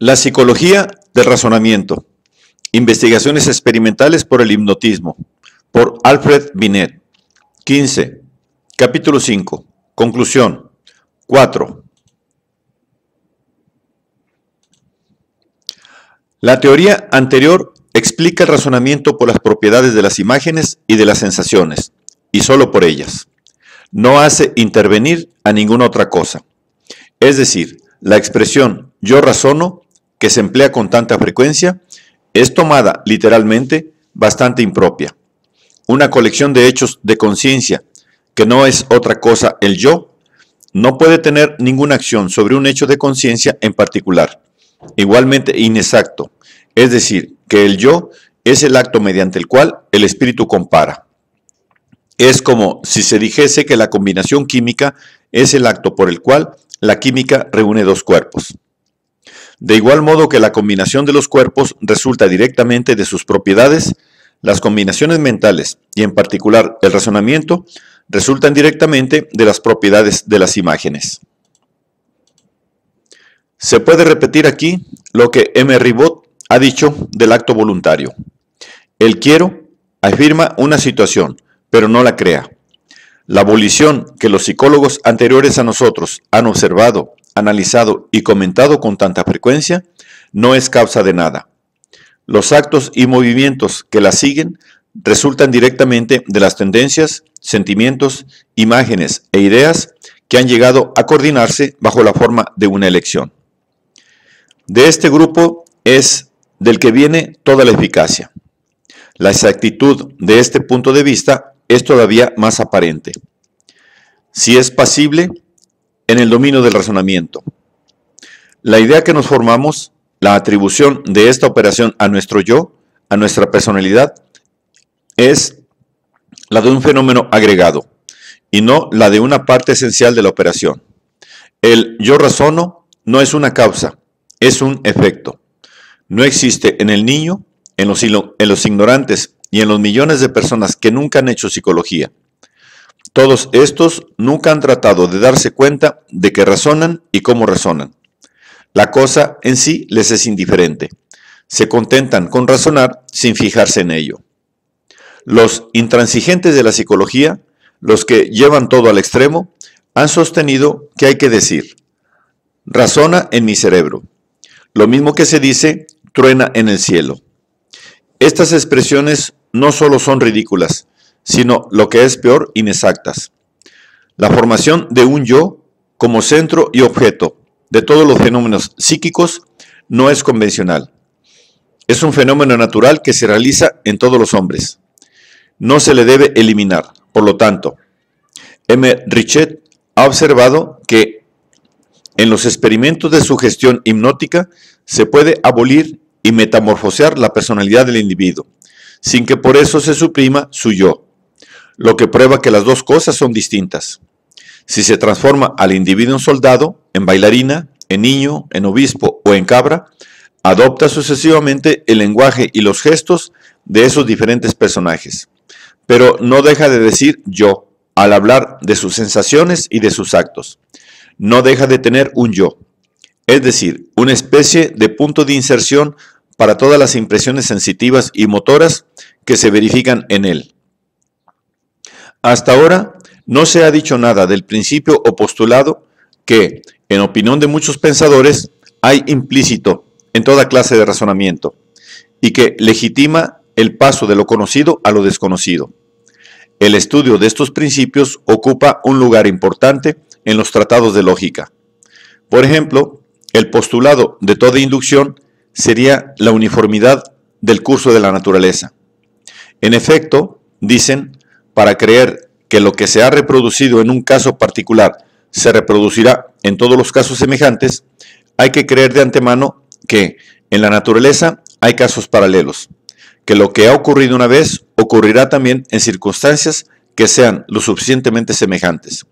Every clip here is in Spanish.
La psicología del razonamiento. Investigaciones experimentales por el hipnotismo. Por Alfred Binet. 15. Capítulo 5. Conclusión. 4. La teoría anterior explica el razonamiento por las propiedades de las imágenes y de las sensaciones, y solo por ellas. No hace intervenir a ninguna otra cosa. Es decir, la expresión yo razono, que se emplea con tanta frecuencia, es tomada literalmente bastante impropia. Una colección de hechos de conciencia, que no es otra cosa el yo, no puede tener ninguna acción sobre un hecho de conciencia en particular, igualmente inexacto, es decir, que el yo es el acto mediante el cual el espíritu compara. Es como si se dijese que la combinación química es el acto por el cual la química reúne dos cuerpos. De igual modo que la combinación de los cuerpos resulta directamente de sus propiedades, las combinaciones mentales, y en particular el razonamiento, resultan directamente de las propiedades de las imágenes. Se puede repetir aquí lo que M. Ribot ha dicho del acto voluntario. El quiero afirma una situación, pero no la crea. La volición que los psicólogos anteriores a nosotros han observado, analizado y comentado con tanta frecuencia, no es causa de nada. Los actos y movimientos que la siguen resultan directamente de las tendencias, sentimientos, imágenes e ideas que han llegado a coordinarse bajo la forma de una elección. De este grupo es del que viene toda la eficacia. La exactitud de este punto de vista es todavía más aparente. Si es pasible, en el dominio del razonamiento. La idea que nos formamos, la atribución de esta operación a nuestro yo, a nuestra personalidad, es la de un fenómeno agregado, y no la de una parte esencial de la operación. El yo razono no es una causa, es un efecto. No existe en el niño, en los ignorantes y en los millones de personas que nunca han hecho psicología. Todos estos nunca han tratado de darse cuenta de que razonan y cómo razonan. La cosa en sí les es indiferente. Se contentan con razonar sin fijarse en ello. Los intransigentes de la psicología, los que llevan todo al extremo, han sostenido que hay que decir: razona en mi cerebro. Lo mismo que se dice, truena en el cielo. Estas expresiones no solo son ridículas, sino, lo que es peor, inexactas. La formación de un yo como centro y objeto de todos los fenómenos psíquicos no es convencional. Es un fenómeno natural que se realiza en todos los hombres. No se le debe eliminar. Por lo tanto, M. Richet ha observado que en los experimentos de sugestión hipnótica se puede abolir y metamorfosear la personalidad del individuo, sin que por eso se suprima su yo, lo que prueba que las dos cosas son distintas. Si se transforma al individuo en soldado, en bailarina, en niño, en obispo o en cabra, adopta sucesivamente el lenguaje y los gestos de esos diferentes personajes, pero no deja de decir yo al hablar de sus sensaciones y de sus actos. No deja de tener un yo, es decir, una especie de punto de inserción para todas las impresiones sensitivas y motoras que se verifican en él. Hasta ahora no se ha dicho nada del principio o postulado que, en opinión de muchos pensadores, hay implícito en toda clase de razonamiento y que legitima el paso de lo conocido a lo desconocido. El estudio de estos principios ocupa un lugar importante en los tratados de lógica. Por ejemplo, el postulado de toda inducción sería la uniformidad del curso de la naturaleza. En efecto, dicen, para creer que lo que se ha reproducido en un caso particular se reproducirá en todos los casos semejantes, hay que creer de antemano que en la naturaleza hay casos paralelos, que lo que ha ocurrido una vez ocurrirá también en circunstancias que sean lo suficientemente semejantes,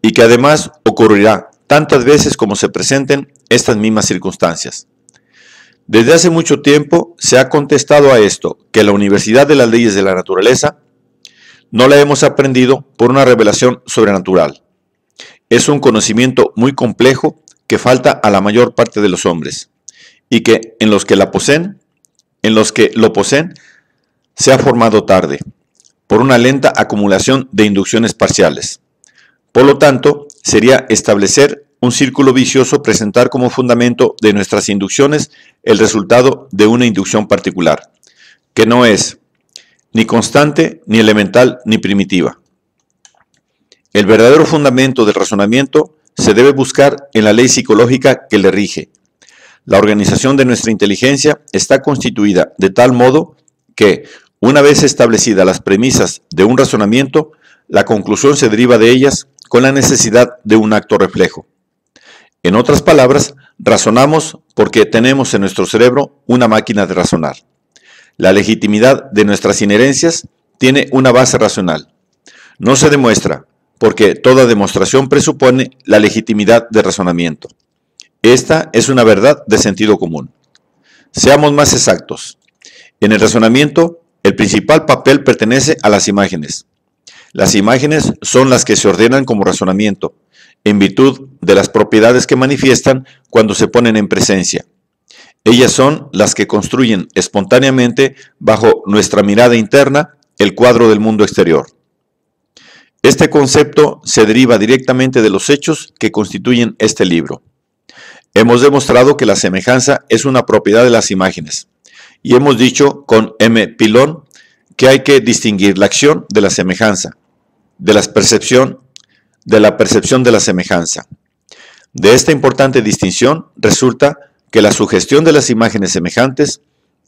y que además ocurrirá tantas veces como se presenten estas mismas circunstancias. Desde hace mucho tiempo se ha contestado a esto, que la Universidad de las Leyes de la Naturaleza no la hemos aprendido por una revelación sobrenatural. Es un conocimiento muy complejo que falta a la mayor parte de los hombres, y que en los que lo poseen, se ha formado tarde, por una lenta acumulación de inducciones parciales. Por lo tanto, sería establecer un círculo vicioso presentar como fundamento de nuestras inducciones el resultado de una inducción particular, que no es ni constante, ni elemental, ni primitiva. El verdadero fundamento del razonamiento se debe buscar en la ley psicológica que le rige. La organización de nuestra inteligencia está constituida de tal modo que, una vez establecidas las premisas de un razonamiento, la conclusión se deriva de ellas con la necesidad de un acto reflejo. En otras palabras, razonamos porque tenemos en nuestro cerebro una máquina de razonar. La legitimidad de nuestras inherencias tiene una base racional. No se demuestra, porque toda demostración presupone la legitimidad de razonamiento. Esta es una verdad de sentido común. Seamos más exactos. En el razonamiento, el principal papel pertenece a las imágenes. Las imágenes son las que se ordenan como razonamiento, en virtud de las propiedades que manifiestan cuando se ponen en presencia. Ellas son las que construyen espontáneamente, bajo nuestra mirada interna, el cuadro del mundo exterior. Este concepto se deriva directamente de los hechos que constituyen este libro. Hemos demostrado que la semejanza es una propiedad de las imágenes, y hemos dicho con M. Pilón que hay que distinguir la acción de la semejanza, de la percepción de la semejanza. De esta importante distinción resulta que la sugestión de las imágenes semejantes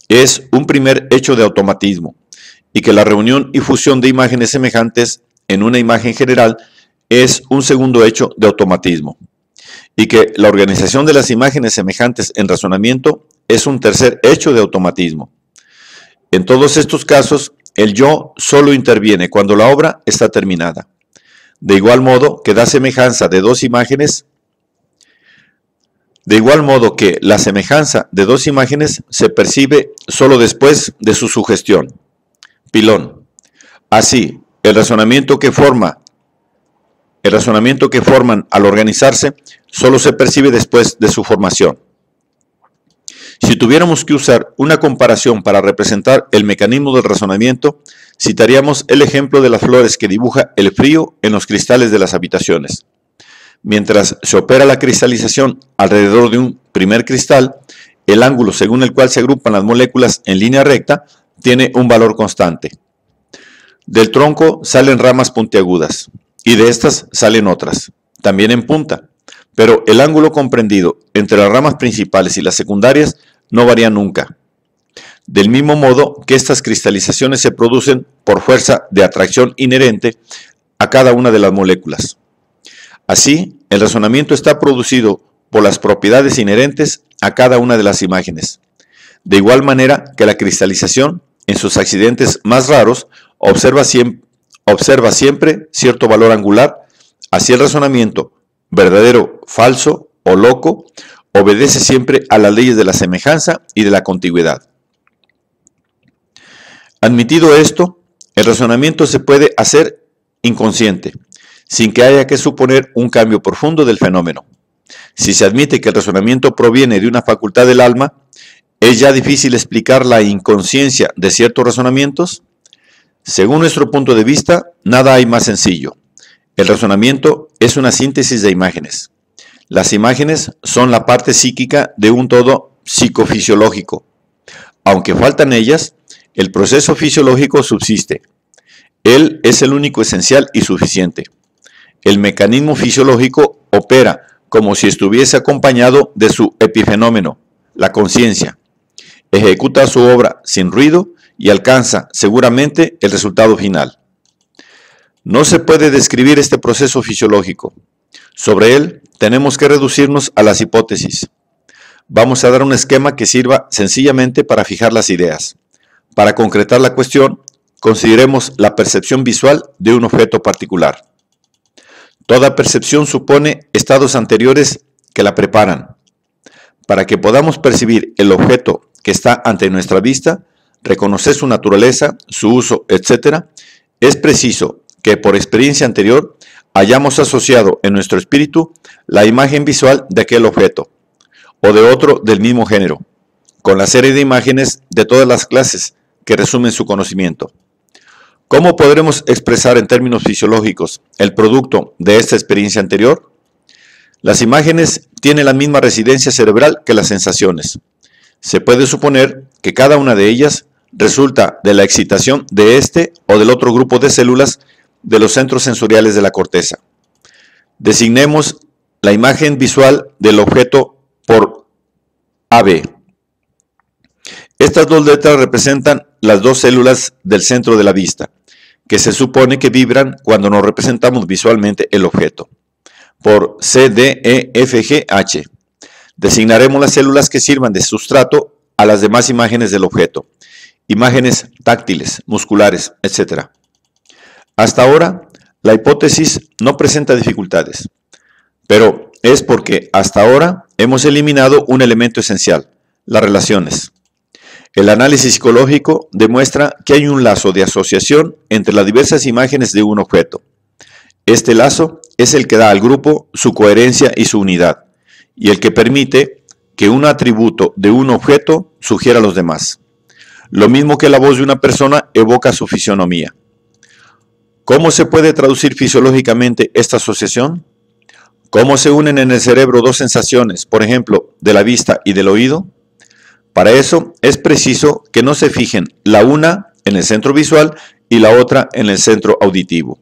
es un primer hecho de automatismo, y que la reunión y fusión de imágenes semejantes en una imagen general es un segundo hecho de automatismo, y que la organización de las imágenes semejantes en razonamiento es un tercer hecho de automatismo. En todos estos casos, el yo solo interviene cuando la obra está terminada. De igual modo que la semejanza de dos imágenes se percibe solo después de su sugestión. Pilón. Así, el razonamiento que forman al organizarse solo se percibe después de su formación. Si tuviéramos que usar una comparación para representar el mecanismo del razonamiento, citaríamos el ejemplo de las flores que dibuja el frío en los cristales de las habitaciones. Mientras se opera la cristalización alrededor de un primer cristal, el ángulo según el cual se agrupan las moléculas en línea recta tiene un valor constante. Del tronco salen ramas puntiagudas, y de estas salen otras, también en punta, pero el ángulo comprendido entre las ramas principales y las secundarias no varía nunca. Del mismo modo que estas cristalizaciones se producen por fuerza de atracción inherente a cada una de las moléculas. Así, el razonamiento está producido por las propiedades inherentes a cada una de las imágenes. De igual manera que la cristalización, en sus accidentes más raros, observa siempre cierto valor angular, así el razonamiento, verdadero, falso o loco, obedece siempre a las leyes de la semejanza y de la contigüidad. Admitido esto, el razonamiento se puede hacer inconsciente, sin que haya que suponer un cambio profundo del fenómeno. Si se admite que el razonamiento proviene de una facultad del alma, ¿es ya difícil explicar la inconsciencia de ciertos razonamientos? Según nuestro punto de vista, nada hay más sencillo. El razonamiento es una síntesis de imágenes. Las imágenes son la parte psíquica de un todo psicofisiológico. Aunque faltan ellas, el proceso fisiológico subsiste. Él es el único esencial y suficiente. El mecanismo fisiológico opera como si estuviese acompañado de su epifenómeno, la conciencia. Ejecuta su obra sin ruido y alcanza seguramente el resultado final. No se puede describir este proceso fisiológico. Sobre él tenemos que reducirnos a las hipótesis. Vamos a dar un esquema que sirva sencillamente para fijar las ideas. Para concretar la cuestión, consideremos la percepción visual de un objeto particular. Toda percepción supone estados anteriores que la preparan. Para que podamos percibir el objeto que está ante nuestra vista, reconocer su naturaleza, su uso, etc., es preciso que por experiencia anterior hayamos asociado en nuestro espíritu la imagen visual de aquel objeto, o de otro del mismo género, con la serie de imágenes de todas las clases que resumen su conocimiento. ¿Cómo podremos expresar en términos fisiológicos el producto de esta experiencia anterior? Las imágenes tienen la misma residencia cerebral que las sensaciones. Se puede suponer que cada una de ellas resulta de la excitación de este o del otro grupo de células de los centros sensoriales de la corteza. Designemos la imagen visual del objeto por AB. Estas dos letras representan las dos células del centro de la vista, que se supone que vibran cuando nos representamos visualmente el objeto. Por CDEFGH. Designaremos las células que sirvan de sustrato a las demás imágenes del objeto, imágenes táctiles, musculares, etc. Hasta ahora, la hipótesis no presenta dificultades, pero es porque hasta ahora hemos eliminado un elemento esencial, las relaciones. El análisis psicológico demuestra que hay un lazo de asociación entre las diversas imágenes de un objeto. Este lazo es el que da al grupo su coherencia y su unidad, y el que permite que un atributo de un objeto sugiera a los demás. Lo mismo que la voz de una persona evoca su fisionomía. ¿Cómo se puede traducir fisiológicamente esta asociación? ¿Cómo se unen en el cerebro dos sensaciones, por ejemplo, de la vista y del oído? Para eso es preciso que no se fijen la una en el centro visual y la otra en el centro auditivo.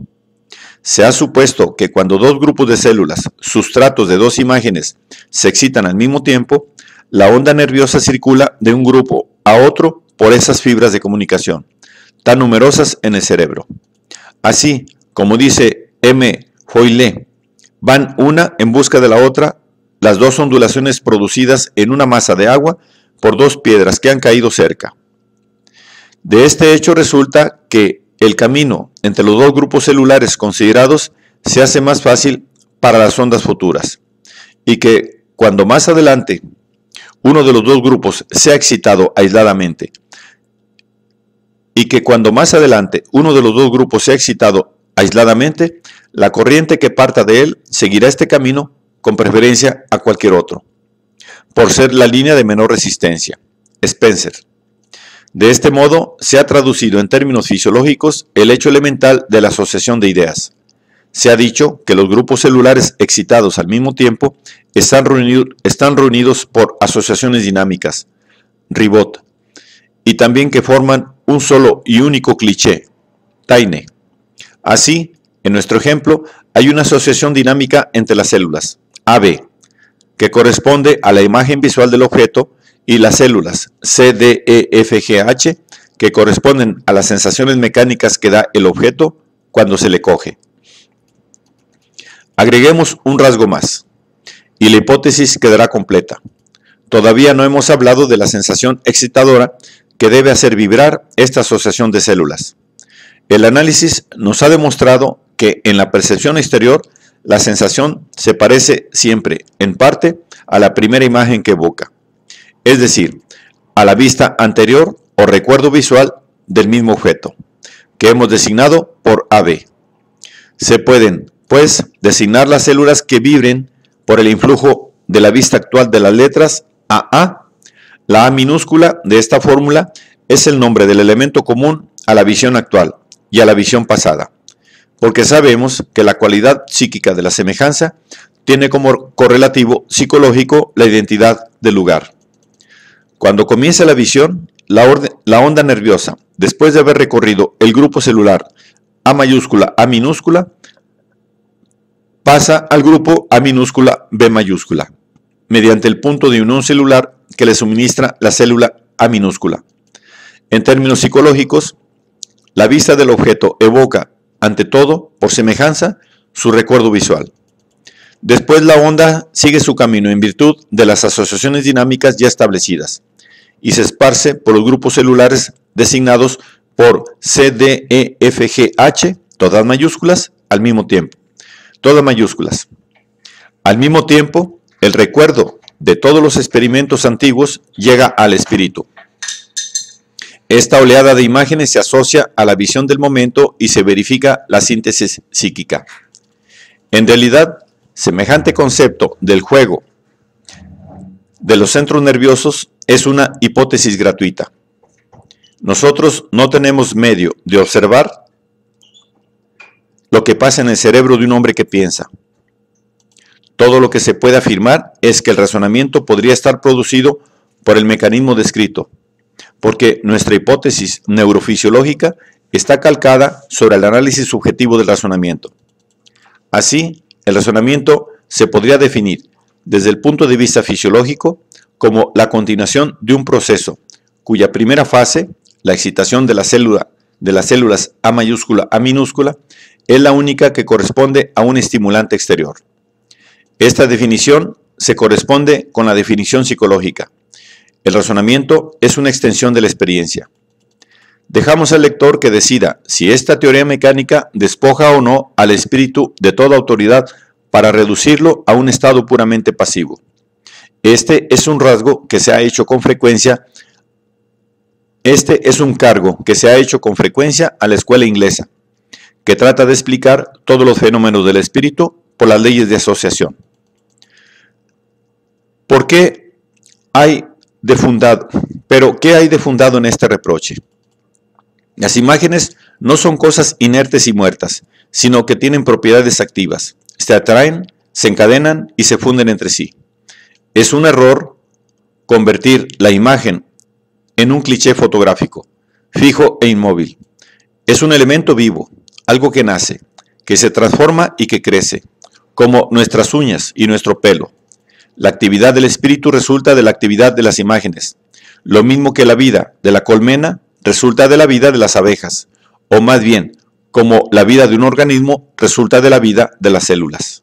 Se ha supuesto que cuando dos grupos de células, sustratos de dos imágenes, se excitan al mismo tiempo, la onda nerviosa circula de un grupo a otro por esas fibras de comunicación, tan numerosas en el cerebro. Así, como dice M. Hoyle, van una en busca de la otra, las dos ondulaciones producidas en una masa de agua por dos piedras que han caído cerca. De este hecho resulta que el camino entre los dos grupos celulares considerados se hace más fácil para las ondas futuras, y que cuando más adelante uno de los dos grupos sea excitado aisladamente, la corriente que parta de él seguirá este camino con preferencia a cualquier otro, por ser la línea de menor resistencia. Spencer. De este modo, se ha traducido en términos fisiológicos el hecho elemental de la asociación de ideas. Se ha dicho que los grupos celulares excitados al mismo tiempo están reunidos por asociaciones dinámicas, Ribot, y también que forman un solo y único cliché, Taine. Así, en nuestro ejemplo, hay una asociación dinámica entre las células, AB, que corresponde a la imagen visual del objeto, y las células CDEFGH, que corresponden a las sensaciones mecánicas que da el objeto cuando se le coge. Agreguemos un rasgo más, y la hipótesis quedará completa. Todavía no hemos hablado de la sensación excitadora que debe hacer vibrar esta asociación de células. El análisis nos ha demostrado que en la percepción exterior, la sensación se parece siempre, en parte, a la primera imagen que evoca, es decir, a la vista anterior o recuerdo visual del mismo objeto, que hemos designado por AB. Se pueden, pues, designar las células que vibren por el influjo de la vista actual de las letras AA. La A minúscula de esta fórmula es el nombre del elemento común a la visión actual y a la visión pasada, porque sabemos que la cualidad psíquica de la semejanza tiene como correlativo psicológico la identidad del lugar. Cuando comienza la visión, la onda nerviosa, después de haber recorrido el grupo celular A mayúscula, A minúscula, pasa al grupo A minúscula, B mayúscula, mediante el punto de unión celular que le suministra la célula A minúscula. En términos psicológicos, la vista del objeto evoca, ante todo, por semejanza, su recuerdo visual. Después la onda sigue su camino en virtud de las asociaciones dinámicas ya establecidas y se esparce por los grupos celulares designados por CDEFGH, todas mayúsculas, al mismo tiempo. Todas mayúsculas. Al mismo tiempo, el recuerdo de todos los experimentos antiguos llega al espíritu. Esta oleada de imágenes se asocia a la visión del momento y se verifica la síntesis psíquica. En realidad, semejante concepto del juego de los centros nerviosos es una hipótesis gratuita. Nosotros no tenemos medio de observar lo que pasa en el cerebro de un hombre que piensa. Todo lo que se puede afirmar es que el razonamiento podría estar producido por el mecanismo descrito, porque nuestra hipótesis neurofisiológica está calcada sobre el análisis subjetivo del razonamiento. Así, el razonamiento se podría definir desde el punto de vista fisiológico como la continuación de un proceso cuya primera fase, la excitación de las células A mayúscula A minúscula, es la única que corresponde a un estimulante exterior. Esta definición se corresponde con la definición psicológica. El razonamiento es una extensión de la experiencia. Dejamos al lector que decida si esta teoría mecánica despoja o no al espíritu de toda autoridad para reducirlo a un estado puramente pasivo. Este es un cargo que se ha hecho con frecuencia a la escuela inglesa, que trata de explicar todos los fenómenos del espíritu por las leyes de asociación. ¿Qué hay de fundado en este reproche? Las imágenes no son cosas inertes y muertas, sino que tienen propiedades activas. Se atraen, se encadenan y se funden entre sí. Es un error convertir la imagen en un cliché fotográfico, fijo e inmóvil. Es un elemento vivo, algo que nace, que se transforma y que crece, como nuestras uñas y nuestro pelo. La actividad del espíritu resulta de la actividad de las imágenes, lo mismo que la vida de la colmena resulta de la vida de las abejas, o más bien, como la vida de un organismo resulta de la vida de las células.